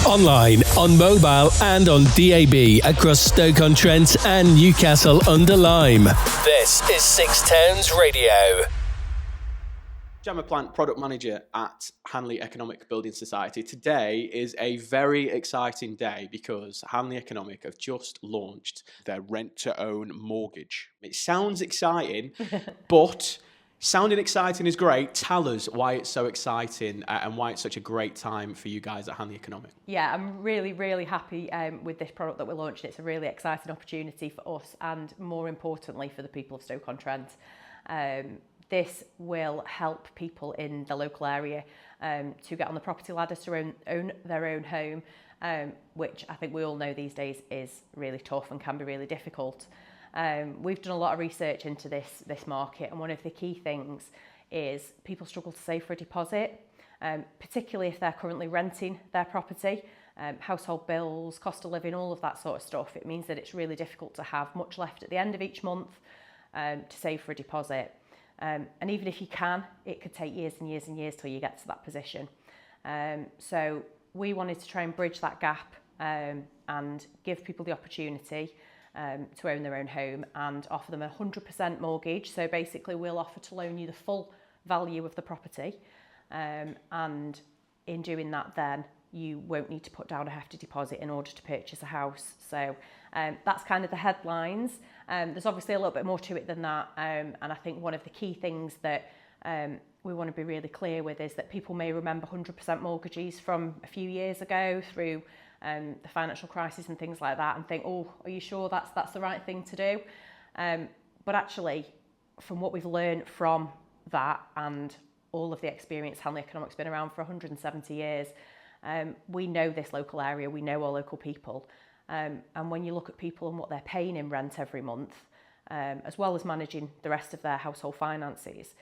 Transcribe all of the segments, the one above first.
Online, on mobile and on DAB across Stoke-on-Trent and Newcastle-under-Lyme. This is Six Towns Radio. Gemma Plant, Product Manager at Hanley Economic Building Society. Today is a very exciting day because Hanley Economic have just launched their rent-to-own mortgage. It sounds exciting, but sounding exciting is great. Tell us why it's so exciting and why it's such a great time for you guys at Hanley Economic. Yeah, I'm really happy with this product that we're launching. It's a really exciting opportunity for us and, more importantly, for the people of Stoke-on-Trent. This will help people in the local area to get on the property ladder to own their own home, which I think we all know these days is really tough and can be really difficult. We've done a lot of research into this market, and one of the key things is people struggle to save for a deposit, particularly if they're currently renting their property. Household bills, cost of living, all of that sort of stuff. It means that it's really difficult to have much left at the end of each month to save for a deposit. And even if you can, it could take years and years and years till you get to that position. So we wanted to try and bridge that gap and give people the opportunity to own their own home and offer them a 100% mortgage. So basically we'll offer to loan you the full value of the property. And in doing that, then you won't need to put down a hefty deposit in order to purchase a house. So that's kind of the headlines. There's obviously a little bit more to it than that. And I think one of the key things that we want to be really clear with is that people may remember 100% mortgages from a few years ago through the financial crisis and things like that and think, oh, are you sure that's the right thing to do? But actually, from what we've learned from that and all of the experience, Hanley Economic's been around for 170 years. We know this local area, we know our local people. And when you look at people and what they're paying in rent every month, as well as managing the rest of their household finances,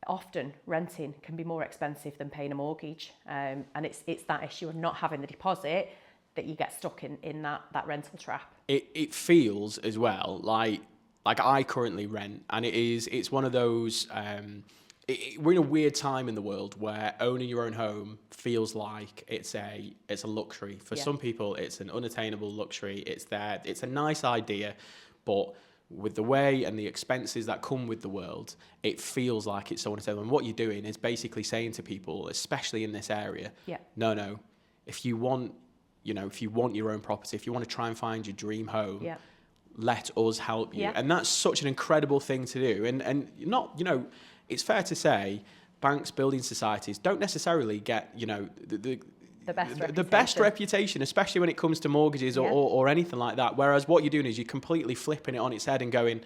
often renting can be more expensive than paying a mortgage. And it's that issue of not having the deposit that you get stuck in that rental trap. It feels as well like I currently rent, and it's one of those. We're in a weird time in the world where owning your own home feels like it's a luxury. For some people, it's an unattainable luxury. It's a nice idea, but with the way and the expenses that come with the world, it feels like it's so unattainable. And what you're doing is basically saying to people, especially in this area, no, if you want your own property, if you want to try and find your dream home, let us help you. And that's such an incredible thing to do. And not, it's fair to say banks, building societies don't necessarily get, the best reputation, especially when it comes to mortgages or anything like that. Whereas what you're doing is you're completely flipping it on its head and going,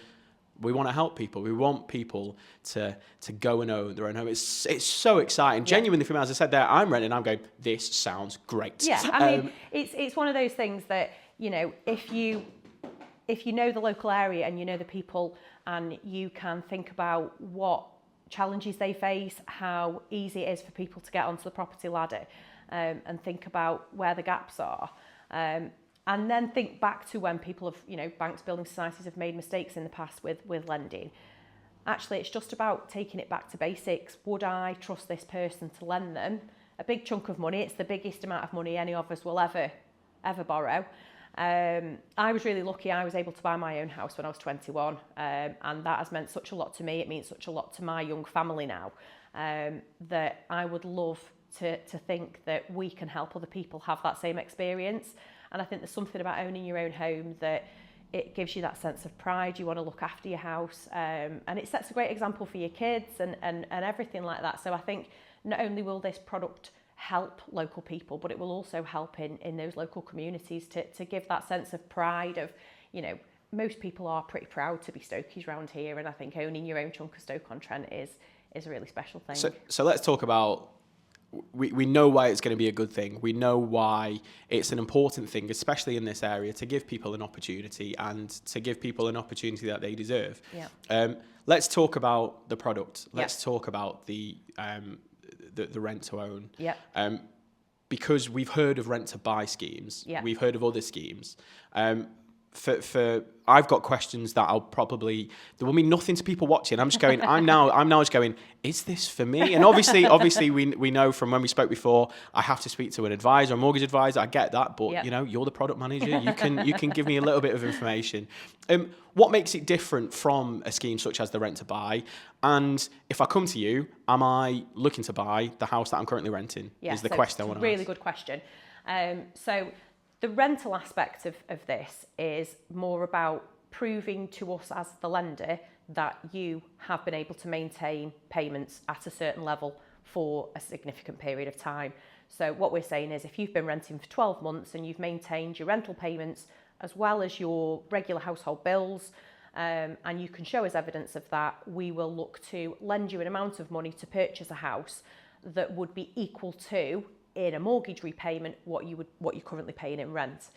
we want to help people. We want people to go and own their own home. It's so exciting. Genuinely, for me, as I said there, I'm renting. I'm going, this sounds great. Yeah, I mean, it's one of those things that, if you know the local area and you know the people and you can think about what challenges they face, how easy it is for people to get onto the property ladder, and think about where the gaps are. And then think back to when people have, banks, building societies have made mistakes in the past with lending. Actually, it's just about taking it back to basics. Would I trust this person to lend them a big chunk of money? It's the biggest amount of money any of us will ever borrow. I was really lucky. I was able to buy my own house when I was 21, and that has meant such a lot to me. It means such a lot to my young family now, that I would love to think that we can help other people have that same experience. And I think there's something about owning your own home that it gives you that sense of pride. You want to look after your house, and it sets a great example for your kids and everything like that. So I think not only will this product help local people, but it will also help in those local communities to give that sense of pride of, most people are pretty proud to be Stokies around here, and I think owning your own chunk of Stoke-on-Trent is a really special thing. So let's talk about, we know why it's going to be a good thing. We know why it's an important thing, especially in this area, to give people an opportunity and to give people an opportunity that they deserve. Let's talk about the product. Let's talk about the rent to own. Because we've heard of rent to buy schemes. We've heard of other schemes. for I've got questions that there will mean nothing to people watching. I'm just going, I'm now just going, is this for me? And obviously we know from when we spoke before, I have to speak to an advisor, a mortgage advisor. I get that, but you know, you're the product manager. You can give me a little bit of information. What makes it different from a scheme such as the rent to buy? And if I come to you, am I looking to buy the house that I'm currently renting? Is the question I want to ask. Really good question. So the rental aspect of this is more about proving to us as the lender that you have been able to maintain payments at a certain level for a significant period of time. So what we're saying is if you've been renting for 12 months and you've maintained your rental payments as well as your regular household bills, and you can show us evidence of that, we will look to lend you an amount of money to purchase a house that would be equal to, in a mortgage repayment, what you're currently paying in rent.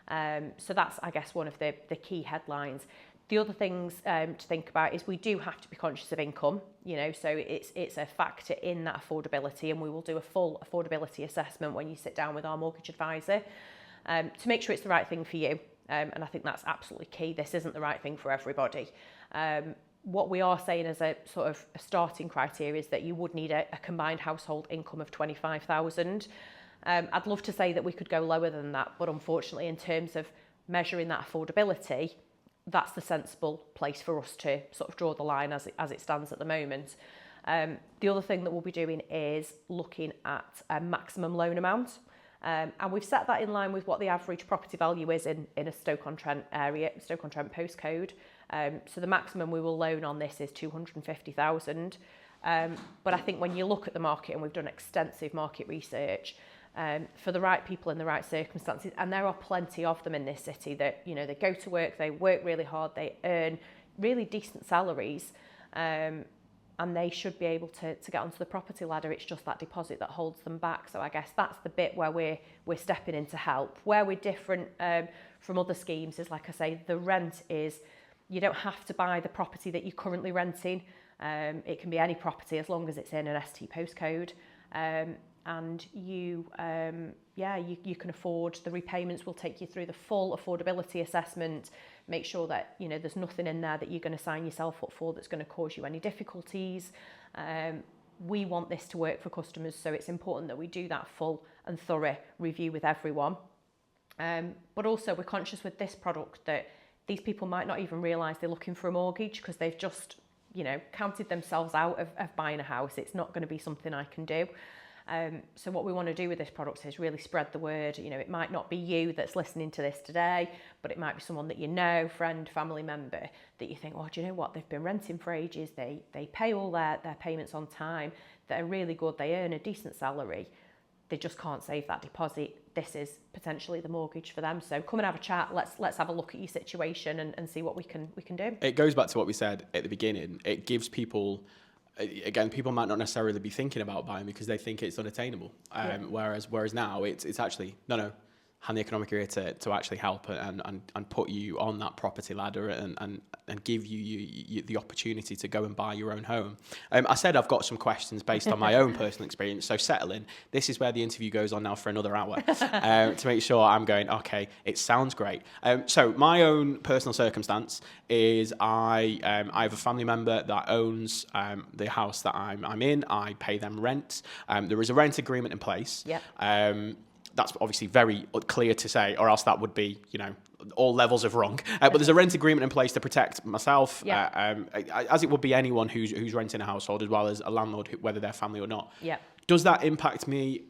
So that's, I guess, one of the key headlines. The other things to think about is we do have to be conscious of income, you know, so it's a factor in that affordability, and we will do a full affordability assessment when you sit down with our mortgage advisor to make sure it's the right thing for you. And I think that's absolutely key. This isn't the right thing for everybody. What we are saying as a sort of a starting criteria is that you would need a combined household income of 25,000. I'd love to say that we could go lower than that, but unfortunately, in terms of measuring that affordability, that's the sensible place for us to sort of draw the line as it stands at the moment. The other thing that we'll be doing is looking at a maximum loan amount. And we've set that in line with what the average property value is in a Stoke-on-Trent area, Stoke-on-Trent postcode. So the maximum we will loan on this is 250,000. But I think when you look at the market, and we've done extensive market research, for the right people in the right circumstances, and there are plenty of them in this city that, you know, they go to work, they work really hard, they earn really decent salaries, and they should be able to get onto the property ladder. It's just that deposit that holds them back. So I guess that's the bit where we're stepping in to help. Where we're different from other schemes is, like I say, the rent is, you don't have to buy the property that you're currently renting. It can be any property as long as it's in an ST postcode. And you can afford the repayments. We'll take you through the full affordability assessment, make sure that, you know, there's nothing in there that you're going to sign yourself up for that's going to cause you any difficulties. We want this to work for customers, so it's important that we do that full and thorough review with everyone. But also we're conscious with this product that these people might not even realise they're looking for a mortgage because they've just, you know, counted themselves out of buying a house. It's not going to be something I can do. So what we want to do with this product is really spread the word. You know, it might not be you that's listening to this today, but it might be someone that you know, friend, family member, that you think, oh, do you know what? They've been renting for ages. They pay all their payments on time. They're really good. They earn a decent salary. They just can't save that deposit. This is potentially the mortgage for them. So come and have a chat. Let's have a look at your situation and see what we can do. It goes back to what we said at the beginning. It gives people, again, people might not necessarily be thinking about buying because they think it's unattainable. Whereas now it's actually, no, Hanley Economic are here to actually help and put you on that property ladder and give you the opportunity to go and buy your own home. I said I've got some questions based on my own personal experience, so settle in. This is where the interview goes on now for another hour to make sure I'm going, okay, it sounds great. So my own personal circumstance is I have a family member that owns the house that I'm in. I pay them rent. There is a rent agreement in place. Yeah. That's obviously very clear to say, or else that would be, you know, all levels of wrong. But there's a rent agreement in place to protect myself, as it would be anyone who's renting a household, as well as a landlord, whether they're family or not. Yeah. Does that impact me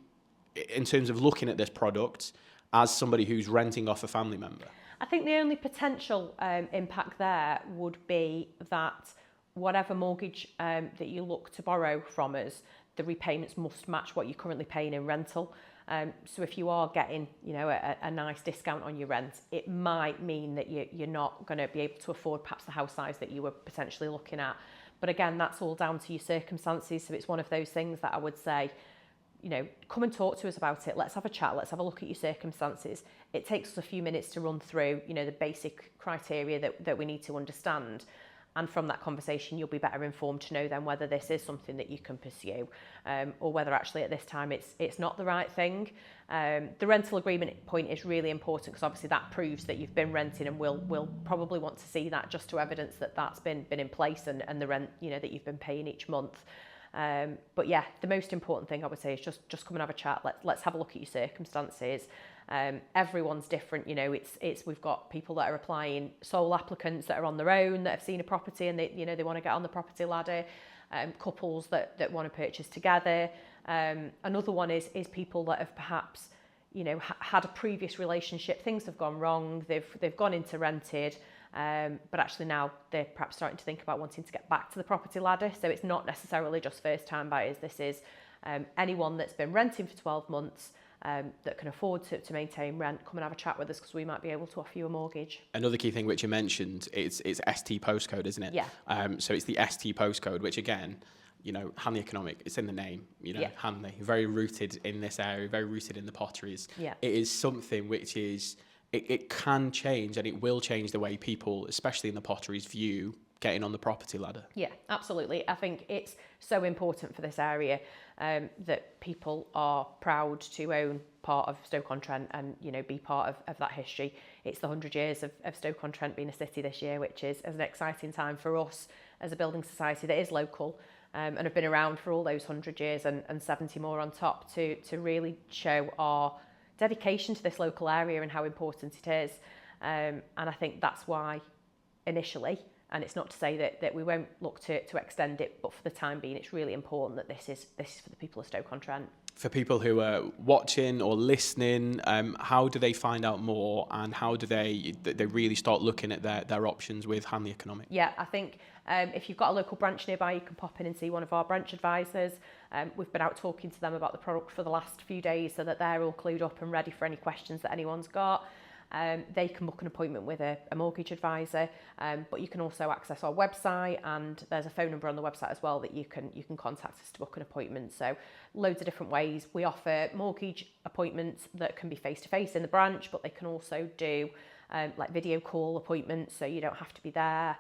in terms of looking at this product as somebody who's renting off a family member? I think the only potential impact there would be that whatever mortgage that you look to borrow from us, the repayments must match what you're currently paying in rental. So if you are getting, you know, a nice discount on your rent, it might mean that you're not going to be able to afford perhaps the house size that you were potentially looking at. But again, that's all down to your circumstances. So it's one of those things that I would say, you know, come and talk to us about it. Let's have a chat. Let's have a look at your circumstances. It takes us a few minutes to run through, you know, the basic criteria that we need to understand. And from that conversation, you'll be better informed to know then whether this is something that you can pursue, or whether actually at this time it's not the right thing. The rental agreement point is really important because obviously that proves that you've been renting, and we'll probably want to see that just to evidence that that's been in place and the rent, you know, that you've been paying each month. But yeah, the most important thing I would say is just come and have a chat. Let's have a look at your circumstances. Everyone's different, you know. It's we've got people that are applying, sole applicants that are on their own, that have seen a property and they want to get on the property ladder. Couples that want to purchase together. Another one is people that have perhaps, you know, had a previous relationship. Things have gone wrong. They've gone into rented. But actually now they're perhaps starting to think about wanting to get back to the property ladder. So it's not necessarily just first time buyers. This is anyone that's been renting for 12 months that can afford to maintain rent. Come and have a chat with us because we might be able to offer you a mortgage. Another key thing which you mentioned, it's ST postcode, isn't it? Yeah. So it's the ST postcode, which again, you know, Hanley Economic, it's in the name, you know, yeah. Hanley, very rooted in this area, very rooted in the potteries. Yeah. It is something which is, it can change, and it will change the way people, especially in the potteries, view getting on the property ladder. Yeah, absolutely. I think it's so important for this area that people are proud to own part of Stoke-on-Trent and, you know, be part of that history. It's the 100 years of Stoke-on-Trent being a city this year, which is an exciting time for us as a building society that is local and have been around for all those 100 years and 70 more on top to really show our dedication to this local area and how important it is. And I think that's why initially, and it's not to say that we won't look to extend it, but for the time being, it's really important that this is for the people of Stoke-on-Trent. For people who are watching or listening, how do they find out more, and how do they really start looking at their options with Hanley Economic? Yeah, I think if you've got a local branch nearby, you can pop in and see one of our branch advisors. We've been out talking to them about the product for the last few days so that they're all clued up and ready for any questions that anyone's got. They can book an appointment with a mortgage advisor, but you can also access our website, and there's a phone number on the website as well that you can contact us to book an appointment. So loads of different ways. We offer mortgage appointments that can be face-to-face in the branch, but they can also do like video call appointments, so you don't have to be there.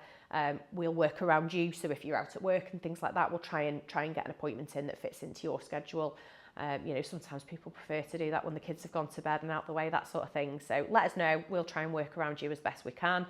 We'll work around you, so if you're out at work and things like that, we'll try and get an appointment in that fits into your schedule. You know, sometimes people prefer to do that when the kids have gone to bed and out the way, that sort of thing. So let us know. We'll try and work around you as best we can.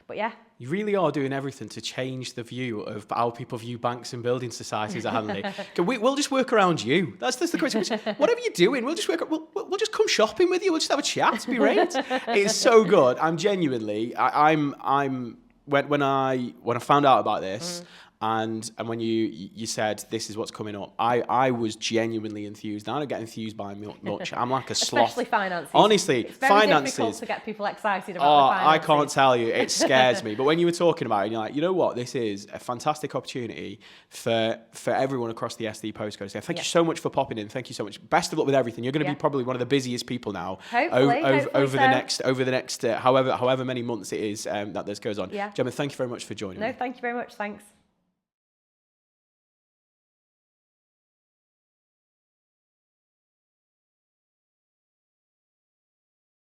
But yeah. You really are doing everything to change the view of how people view banks and building societies at Hanley. We'll just work around you. That's the question. Whatever you're doing, we'll just work. We'll just come shopping with you. We'll just have a chat. It'll be great. It's so good. I'm genuinely. When I found out about this. And when you said this is what's coming up, I was genuinely enthused. I don't get enthused by much. I'm like a sloth. Especially finances. Honestly, it's very difficult to get people excited about the finances. I can't tell you. It scares me. But when you were talking about it, and you're like, you know what? This is a fantastic opportunity for everyone across the SD postcode. So thank you so much for popping in. Thank you so much. Best of luck with everything. You're going to be probably one of the busiest people now. Hopefully, over the next however many months it is that this goes on. Yeah. Gemma, thank you very much for joining me. No, thank you very much. Thanks.